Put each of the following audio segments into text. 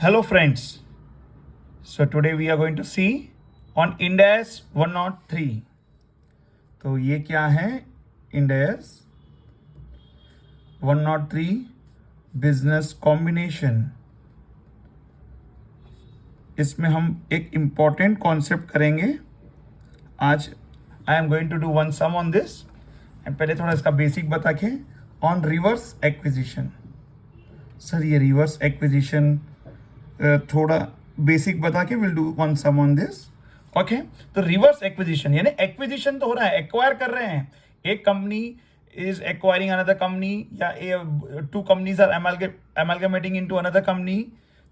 Hello friends. So today we are going to see on Ind AS 103. तो ये क्या है? Ind AS 103 business combination. इसमें हम एक इम्पॉर्टेंट कॉन्सेप्ट करेंगे आज। I am going to do one sum on this and पहले थोड़ा इसका बेसिक बता के ऑन रिवर्स एक्विजिशन। सर ये रिवर्स एक्विजिशन थोड़ा बेसिक बता के will do one sum on this. Okay, तो रिवर्स एक्विजिशन यानी एक्विजिशन तो हो रहा है, एक्वायर कर रहे हैं। एक company is acquiring another company या two companies are अमेलगमेटिंग into another company,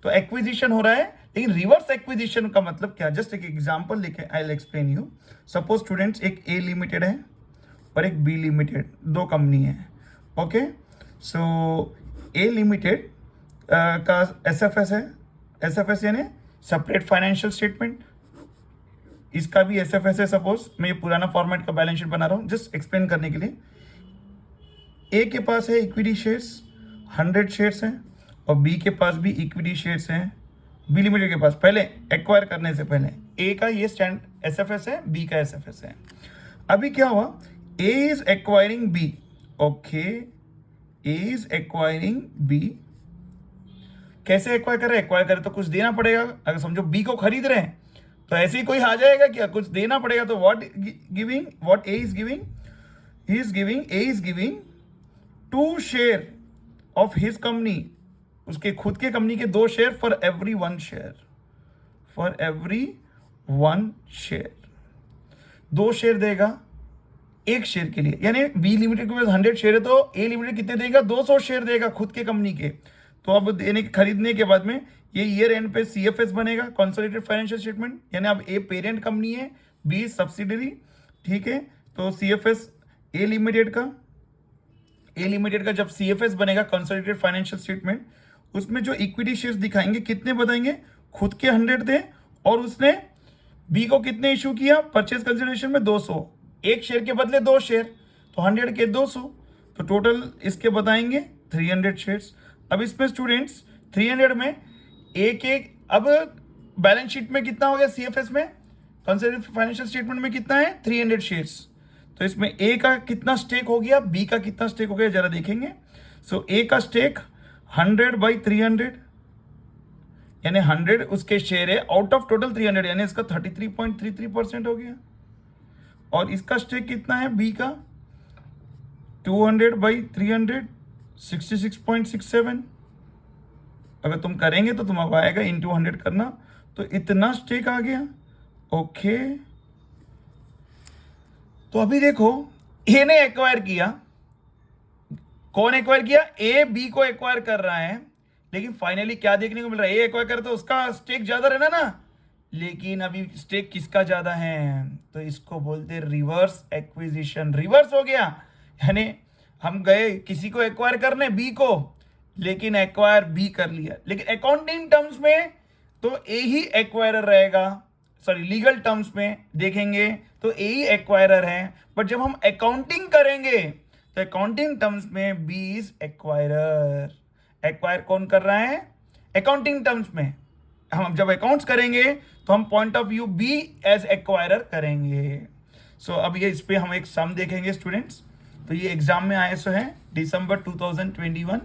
तो एक्विजिशन हो रहा है। लेकिन रिवर्स एक्विजिशन का मतलब क्या? जस्ट एक एग्जांपल लेके I will explain you. Suppose students, एक ए लिमिटेड है और एक बी लिमिटेड, दो कंपनी है। ओके, सो ए लिमिटेड का एसएफएस है। एसएफएस यानी सेपरेट फाइनेंशियल स्टेटमेंट, इसका भी एसएफएस है। सपोज मैं ये पुराना फॉर्मेट का बैलेंस शीट बना रहा हूँ जस्ट एक्सप्लेन करने के लिए। ए के पास है इक्विटी शेयर्स 100 शेयर्स हैं और बी के पास भी इक्विटी शेयर्स हैं। बी लिमिटेड के पास पहले एक्वायर करने से पहले ए का ये स्टैंड एसएफएस है, बी का एसएफएस है। अभी क्या हुआ? A is acquiring B. Okay, A is acquiring B. कैसे एक्वायर कर रहे हैं? एक्वायर करे तो कुछ देना पड़ेगा। अगर समझो बी को खरीद रहे हैं तो ऐसे ही कोई आ जाएगा क्या? कुछ देना पड़ेगा। तो what A is giving 2 share of his company, उसके खुद के कंपनी के 2 share for every 1 share. 2 share देगा 1 शेयर के लिए। यानी बी लिमिटेड के पास 100 शेयर है तो ए लिमिटेड कितने देगा? 200 शेयर देगा खुद के कंपनी के। तो अब खरीदने के बाद में ये ईयर एंड पे सीएफएस बनेगा, कंसोलिडेटेड फाइनेंशियल स्टेटमेंट। यानी अब ए पेरेंट कंपनी है, बी सब्सिडरी। ठीक है, तो सीएफएस ए लिमिटेड का जब सीएफएस बनेगा, कंसोलिडेटेड फाइनेंशियल स्टेटमेंट, उसमें जो इक्विटी शेयर्स दिखाएंगे कितने बताएंगे? खुद के 100 थे और उसने बी को कितने इशू किया? परचेज कंसिडरेशन में 200। 1 शेयर के बदले 2 शेयर, तो 100 के 200, तो टोटल इसके बताएंगे 300 शेयर्स। अब इसमें स्टूडेंट्स 300 में एक अब बैलेंस शीट में कितना हो गया? सीएफएस में, कंसोलिडेटेड फाइनेंशियल स्टेटमेंट में कितना है? 300 शेयर्स। तो इसमें ए का कितना स्टेक हो गया, बी का कितना स्टेक हो गया, जरा देखेंगे। सो ए का स्टेक 100/300 यानी 100 उसके शेयर है आउट ऑफ टोटल 300, यानी इसका 33.33% हो गया। और इसका स्टेक कितना है बी का? 200/300 66.67। अगर तुम करेंगे तो तुम्हारा आएगा इंटू 100 करना, तो इतना स्टेक आ गया। ओके, तो अभी देखो ए ने एक्वायर किया। कौन एक्वायर किया? ए बी को एक्वायर कर रहा है। लेकिन फाइनली क्या देखने को मिल रहा है? ए एक्वायर करे तो उसका स्टेक ज्यादा रहना ना, लेकिन अभी स्टेक किसका ज्यादा है? तो इसको बोलते रिवर्स एक्विजिशन। रिवर्स हो गया, यानी हम गए किसी को एक्वायर करने, बी को, लेकिन एक्वायर बी कर लिया। लेकिन अकाउंटिंग टर्म्स में तो ए ही एक्वायरर रहेगा। सॉरी, लीगल टर्म्स में देखेंगे तो ए ही एक्वायरर है, बट जब हम अकाउंटिंग करेंगे तो अकाउंटिंग टर्म्स में बी इज एक्वायरर। एक्वायर कौन कर रहा है? अकाउंटिंग टर्म्स में हम जब अकाउंट्स करेंगे तो हम point of view B as acquirer करेंगे। सो अब ये इस पे हम एक सम देखेंगे स्टूडेंट्स। तो ये एग्जाम में आया सो है दिसंबर 2021।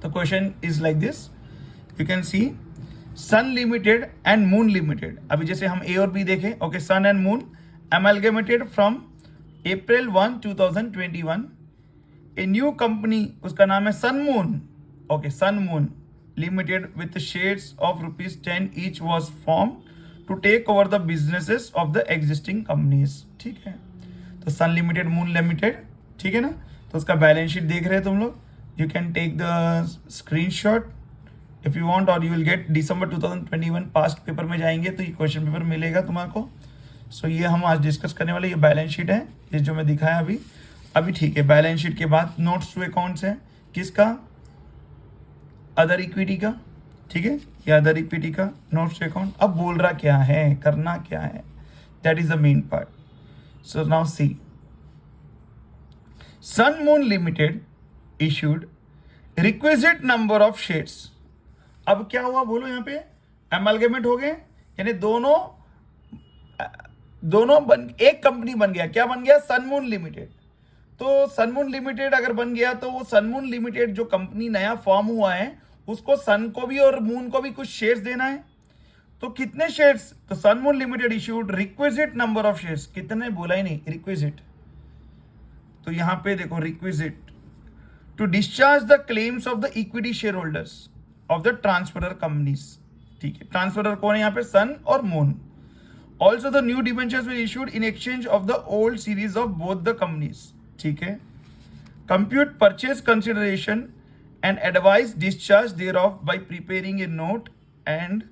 तो question is like this, you can see sun limited and moon limited. अभी जैसे हम ए और बी देखें, okay, sun and moon amalgamated from April 1, 2021। A new company, उसका नाम है sun moon. Okay, sun moon limited with shares of ₹10 each was form to take over the businesses of the existing companies. ठीक है, तो सन limited, moon limited, ठीक है ना। तो उसका बैलेंस शीट देख रहे हैं तुम लोग। You can take the screenshot if you want, और you will get December 2021 past paper में जाएंगे तो ये क्वेश्चन पेपर मिलेगा तुम्हारा। सो ये हम आज डिस्कस करने वाले, ये बैलेंस शीट है, ये जो मैं दिखाया अभी ठीक है। बैलेंस शीट के बाद नोट्स टू अकाउंट्स है, किसका? अदर इक्विटी का। ठीक है, ये अदर इक्विटी का नोट्स टू अकाउंट। अब बोल रहा क्या है, करना क्या है, that is the main part. So now see, Sun Moon Limited issued requisite number of shares अब क्या हुआ बोलो, यहाँ पे एमलगेमेट हो गए, यानी दोनों एक कंपनी बन गया। क्या बन गया? सनमून लिमिटेड। तो सनमून लिमिटेड अगर बन गया तो वो सनमून लिमिटेड जो कंपनी नया फॉर्म हुआ है उसको सन को भी और मून को भी कुछ शेयर्स देना है। तो कितने शेयर्स? तो Sunmoon Limited issued requisite number of shares. कितने बोला ही नहीं, रिक्विजिट। तो यहां पे देखो requisite to discharge the claims of the equity share holders of the transferor companies. ठीक है, ट्रांसफरर कौन है यहाँ पे? सन और Moon. Also the new debentures were issued in exchange of the old series of both the companies. ठीक है, compute purchase consideration and advise discharge there of by preparing A note and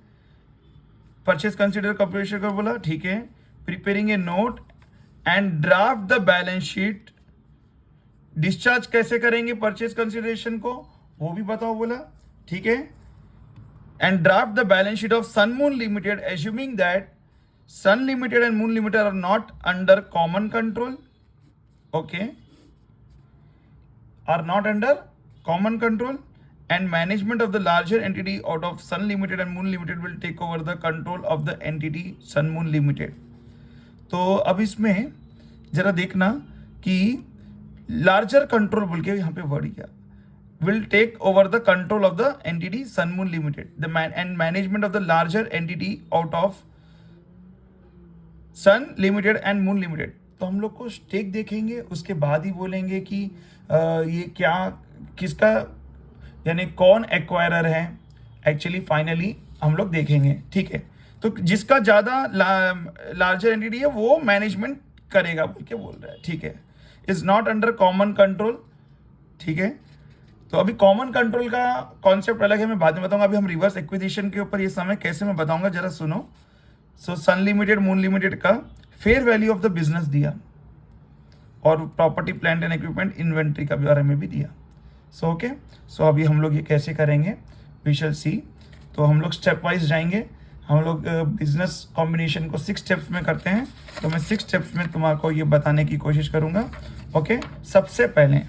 purchase consider computation का बोला। ठीक है, preparing A note and draft the balance sheet. Discharge कैसे करेंगे purchase consideration को वो भी बताओ बोला। ठीक है, and draft the balance sheet of Sunmoon Limited assuming that Sun limited and moon Limited are not under common control. Okay, are not under common control and management of the larger entity out of Sun Limited and Moon Limited will take over the control of the entity Sun Moon Limited। तो अब इसमें जरा देखना कि larger control बोल के यहाँ पे वर्ड किया, will take over the control of the entity Sun Moon Limited and management of the larger entity out of Sun Limited and Moon Limited। तो हम लोग को स्टेक देखेंगे, उसके बाद ही बोलेंगे कि ये क्या किसका यानी कौन एक्वायरर है एक्चुअली फाइनली हम लोग देखेंगे। ठीक है, तो जिसका ज़्यादा लार्जर एंटिटी है वो मैनेजमेंट करेगा बोल के बोल रहा है। ठीक है, is not under common control. ठीक है, तो अभी कॉमन कंट्रोल का कॉन्सेप्ट अलग है, मैं बाद में बताऊंगा। अभी हम रिवर्स एक्विजिशन के ऊपर ये समय कैसे मैं बताऊंगा, जरा सुनो। सो सन लिमिटेड मून लिमिटेड का fair value of the business दिया और property plant and equipment inventory का बारे में भी दिया। सो ओके, सो अभी हम लोग ये कैसे करेंगे वी शैल सी। तो हम लोग स्टेप वाइज जाएंगे। हम लोग बिजनेस कॉम्बिनेशन को 6 स्टेप्स में करते हैं, तो मैं 6 स्टेप्स में तुम्हारे ये बताने की कोशिश करूंगा। ओके, सबसे पहले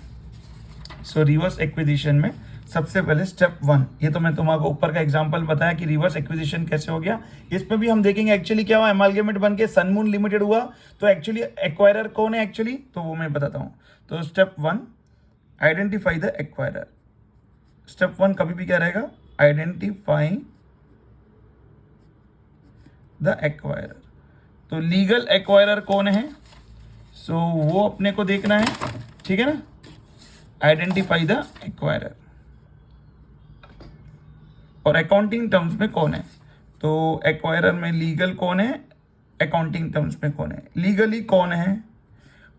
सो रिवर्स एक्विजिशन में सबसे पहले स्टेप 1, ये तो मैं तुम्हारे ऊपर का एग्जांपल बताया कि रिवर्स एक्विजिशन कैसे हो गया। इसमें भी हम देखेंगे एक्चुअली क्या हुआ, एमालगेमेट बन के सनमून लिमिटेड हुआ, तो एक्चुअली एक्वायरर कौन है एक्चुअली, तो वो मैं बताता हूँ। तो step 1, identify the acquirer. Step 1 कभी भी क्या रहेगा, आइडेंटिफाई द एक्वायरर। तो लीगल एक्वायरर कौन है, सो वो अपने को देखना है। ठीक है ना, आइडेंटिफाई द एक्वायरर। और अकाउंटिंग टर्म्स में कौन है, तो एक्वायरर में लीगल कौन है, अकाउंटिंग टर्म्स में कौन है, लीगली कौन है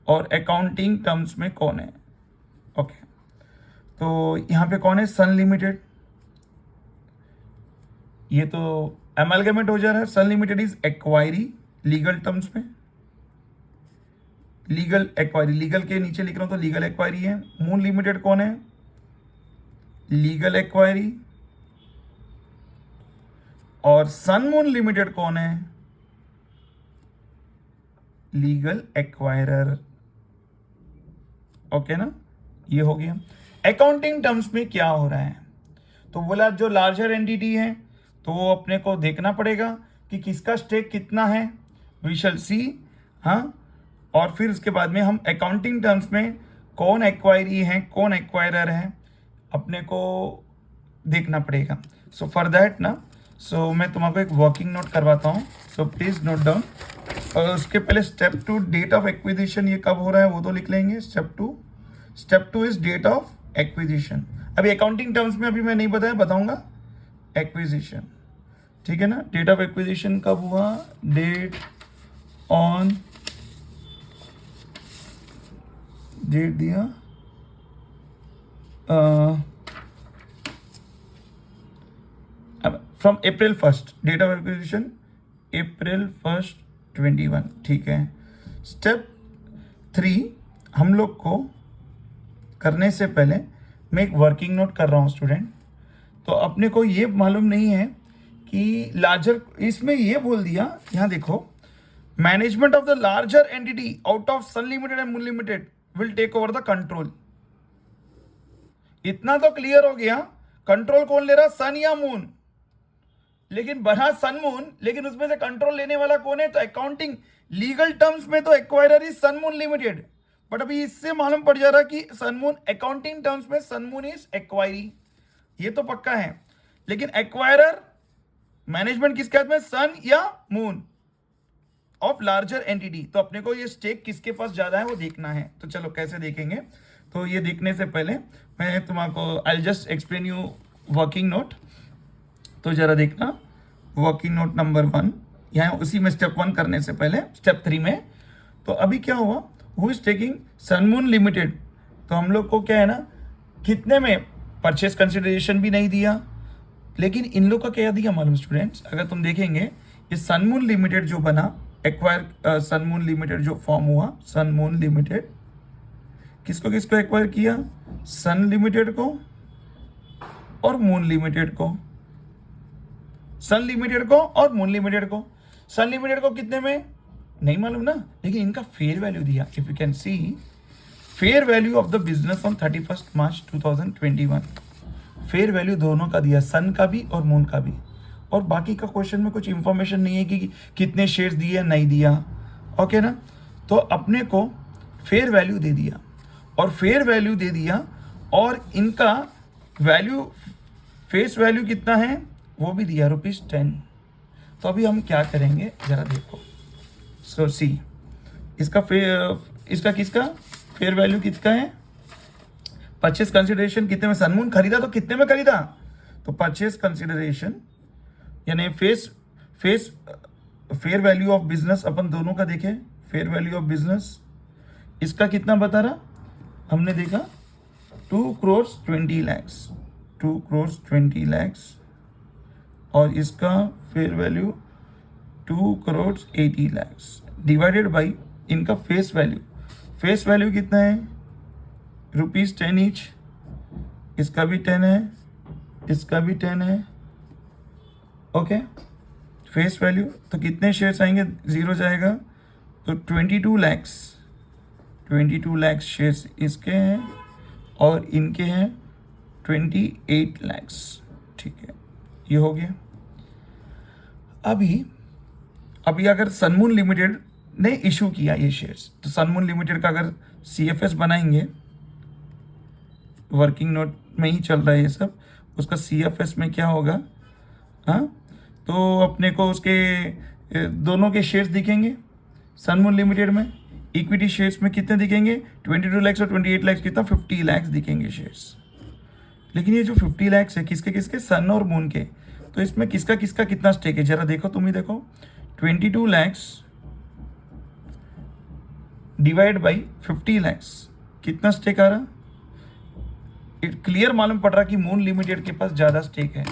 और अकाउंटिंग टर्म्स में कौन है। ओके, तो यहाँ पे कौन है, सन लिमिटेड। ये तो एमलगेमेट हो जा रहा है। Sun limited is acquiree legal terms में, लीगल एक्वायरी, लीगल के नीचे लिख रहा हूं तो लीगल एक्वायरी है। मून लिमिटेड कौन है, लीगल एक्वायरी। और सन मून लिमिटेड कौन है, लीगल एक्वायरर। ओके ना, ये हो गया। अकाउंटिंग टर्म्स में क्या हो रहा है, तो बोला जो लार्जर एंटिटी है तो वो अपने को देखना पड़ेगा कि किसका स्टेक कितना है, वी शैल सी। हाँ, और फिर उसके बाद में हम अकाउंटिंग टर्म्स में कौन एक्वायरी है कौन एक्वायरर है अपने को देखना पड़ेगा। सो फॉर दैट ना, सो मैं तुम्हारे एक वर्किंग नोट करवाता हूँ, सो प्लीज नोट डाउन। और उसके पहले स्टेप 2, डेट ऑफ एक्विजिशन ये कब हो रहा है वो तो लिख लेंगे। Step 2 is date of acquisition. अभी अकाउंटिंग टर्म्स में अभी मैं नहीं बताया, बताऊंगा एक्विजिशन। ठीक है ना, डेट ऑफ एक्विजिशन कब हुआ, डेट ऑन, डेट दिया from April 1, date of acquisition April 1, 21। ठीक है, स्टेप 3 हम लोग को करने से पहले मैं एक वर्किंग नोट कर रहा हूँ स्टूडेंट। तो अपने को ये मालूम नहीं है कि लार्जर, इसमें ये बोल दिया, यहाँ देखो, management of the larger entity out of Sun limited and moon Limited will take over the control. इतना तो क्लियर हो गया, कंट्रोल कौन ले रहा, सन या मून, लेकिन बना सन मून, लेकिन उसमें से कंट्रोल लेने वाला कौन है, तो अकाउंटिंग लीगल टर्म्स में तो acquirer is sun moon Limited, but अभी इससे मालूम पड़ जा रहा कि सन मून अकाउंटिंग टर्म्स में सन मून इज एक्वायरी, ये तो पक्का है, लेकिन एक्वायरर मैनेजमेंट किसके हाथ में, सन या मून ऑफ लार्जर एंटिटी। तो अपने को ये स्टेक किसके पास ज्यादा है वो देखना है। तो चलो कैसे देखेंगे, तो ये देखने से पहले मैं तुमको I just explain you working note. तो जरा देखना वर्किंग नोट नंबर 1, यहाँ उसी में स्टेप 1 करने से पहले स्टेप 3 में, तो अभी क्या हुआ, हु इज टेकिंग सनमून लिमिटेड, तो हम लोग को क्या है ना, कितने में परचेस कंसिडरेशन भी नहीं दिया, लेकिन इन लोग का क्या दिया मालूम स्टूडेंट्स, अगर तुम देखेंगे ये सनमून लिमिटेड जो बना, एक्वायर सनमून लिमिटेड जो फॉर्म हुआ, सनमून लिमिटेड किसको किसको एक्वायर किया, सन लिमिटेड को और मून लिमिटेड को, सन लिमिटेड को और मून लिमिटेड को। सन लिमिटेड को कितने में नहीं मालूम ना, लेकिन इनका फेयर वैल्यू दिया, if you can C fair value of the business on 31 March 2021, fair value दोनों का दिया, सन का भी और मून का भी, और बाकी का क्वेश्चन में कुछ इंफॉर्मेशन नहीं है कि कितने शेयर्स दिए नहीं दिया, ओके ना। तो अपने को फेयर वैल्यू दे दिया, और फेयर वैल्यू दे दिया, और इनका वैल्यू फेस वैल्यू कितना है वो भी दिया, ₹10। तो अभी हम क्या करेंगे जरा देखो, सो सी इसका किसका फेयर वैल्यू किसका है, परचेस कंसिडरेशन कितने में, सनमून खरीदा तो कितने में खरीदा, तो परचेस कंसिडरेशन यानी फेयर वैल्यू ऑफ बिजनेस अपन दोनों का देखें, फेयर वैल्यू ऑफ बिजनेस इसका कितना बता रहा, हमने देखा 2,20,00,000, 2,20,00,000, और इसका फेयर वैल्यू 2,80,00,000 डिवाइडेड बाई इनका फेस वैल्यू कितना है, ₹10 ईच, इसका भी 10 है, इसका भी 10 है, ओके। फेस वैल्यू तो कितने शेयर्स आएंगे, 0 जाएगा, तो 22 लाख शेयर्स इसके हैं और इनके हैं 28 लाख, ठीक है, ये हो गया। अभी अगर सनमून लिमिटेड ने इशू किया ये शेयर्स, तो सनमून लिमिटेड का अगर CFS बनाएंगे, वर्किंग नोट में ही चल रहा है ये सब, उसका CFS में क्या होगा, हाँ, तो अपने को उसके दोनों के शेयर्स दिखेंगे, सनमून लिमिटेड में इक्विटी शेयर्स में कितने दिखेंगे, 22 लाख और 28 लाख, कितना 50 लाख दिखेंगे शेयर्स। लेकिन ये जो 50 लाख है किसके किसके, सन और मून के, तो इसमें किसका किसका कितना स्टेक है जरा देखो, तुम ही देखो, 22 लाख डिवाइड बाई 50 लाख कितना स्टेक आ रहा, इट क्लियर मालूम पड़ रहा कि मून लिमिटेड के पास ज्यादा स्टेक है।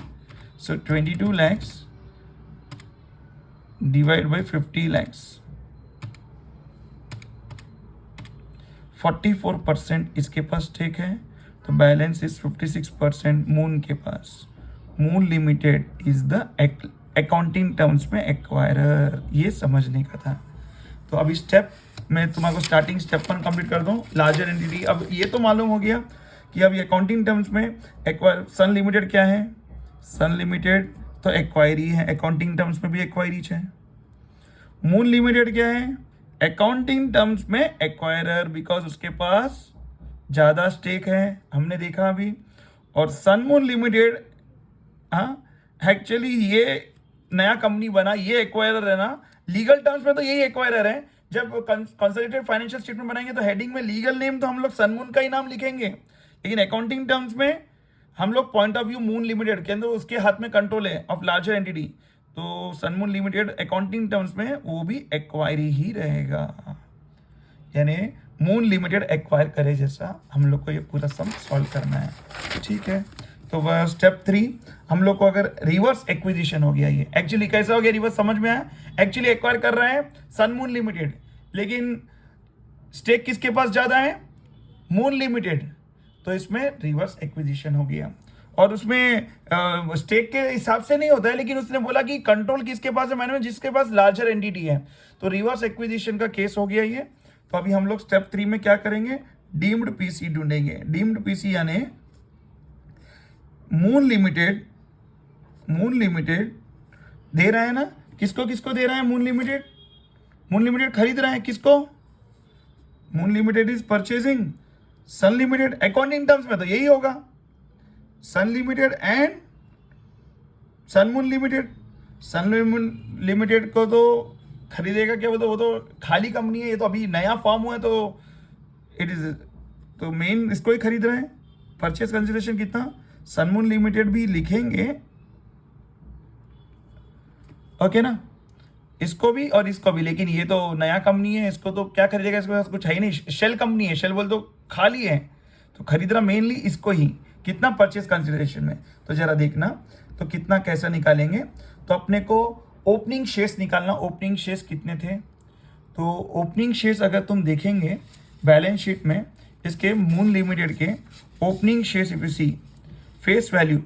सो 22 लाख डिवाइड बाई 50 लाख, 44% इसके पास स्टेक है, तो बैलेंस इज 56% मून के पास। Moon limited is the accounting terms में एक्वायरर, ये समझने का था। तो अभी स्टेप मैं तुम्हारा स्टार्टिंग स्टेप 1 कंप्लीट कर दूं, लार्जर एंटिटी। अब ये तो मालूम हो गया कि अब ये अकाउंटिंग टर्म्स में एक्वायर, सन लिमिटेड क्या है, सन लिमिटेड तो एक्वायरी है, अकाउंटिंग टर्म्स में भी एक्वायरी है। मून लिमिटेड क्या है, अकाउंटिंग टर्म्स में एक्वायरर, बिकॉज उसके पास ज़्यादा स्टेक है, हमने देखा अभी। और सनमून लिमिटेड, हाँ, एक्चुअली ये नया कंपनी बना, ये एक्वायरर है ना, लीगल टर्म्स में तो यही एक्वायरर है। जब कंसोलिडेटेड फाइनेंशियल स्टेटमेंट बनाएंगे तो हेडिंग में लीगल नेम तो हम लोग सनमून का ही नाम लिखेंगे, लेकिन अकाउंटिंग टर्म्स में हम लोग point of view moon Limited के अंदर उसके हाथ में कंट्रोल है ऑफ लार्जर एंटिटी, तो सनमून लिमिटेड अकाउंटिंग टर्म्स में वो भी एक्वायरी ही रहेगा, यानी मून लिमिटेड एक्वायर करे जैसा हम लोग को ये पूरा सम सॉल्व करना है, ठीक है। तो वह स्टेप 3 हम लोग को अगर रिवर्स एक्विजिशन हो गया, ये एक्चुअली कैसा हो गया, रिवर्स समझ में आया, एक्चुअली एक्वायर कर रहा है सनमून लिमिटेड, लेकिन स्टेक किसके पास ज्यादा है, मून लिमिटेड, तो इसमें रिवर्स एक्विजिशन हो गया। और उसमें स्टेक के हिसाब से नहीं होता है, लेकिन उसने बोला कि कंट्रोल किसके पास है, मैंने जिसके पास लार्जर एंटिटी है, तो रिवर्स एक्विजिशन का केस हो गया ये। तो अभी हम लोग स्टेप 3 में क्या करेंगे, डीम्ड पीसी ढूंढेंगे। डीम्ड पीसी यानी मून लिमिटेड दे रहा है ना, किसको किसको दे रहा है मून लिमिटेड खरीद रहा है किसको, moon limited is purchasing sun limited, accounting terms में तो यही होगा, sun limited and sun moon limited को तो खरीदेगा क्या, वो तो खाली कंपनी है, ये तो अभी नया फॉर्म हुआ है, तो इट इज, तो मेन इसको ही खरीद रहे हैं। परचेस कंसिडरेशन कितना, सन मून लिमिटेड भी लिखेंगे, ओके ना, इसको भी और इसको भी, लेकिन ये तो नया कंपनी है, इसको तो क्या खरीदेगा, इसके पास कुछ है ही नहीं, शेल कंपनी है, शेल बोल तो खाली है, तो खरीद रहा मेनली इसको ही। कितना परचेस कंसिडरेशन में, तो जरा देखना तो कितना कैसा निकालेंगे। तो अपने को ओपनिंग शेयर्स निकालना, ओपनिंग शेयर्स कितने थे, तो ओपनिंग शेयर्स अगर तुम देखेंगे बैलेंस शीट में, इसके मून लिमिटेड के opening shares if you see face value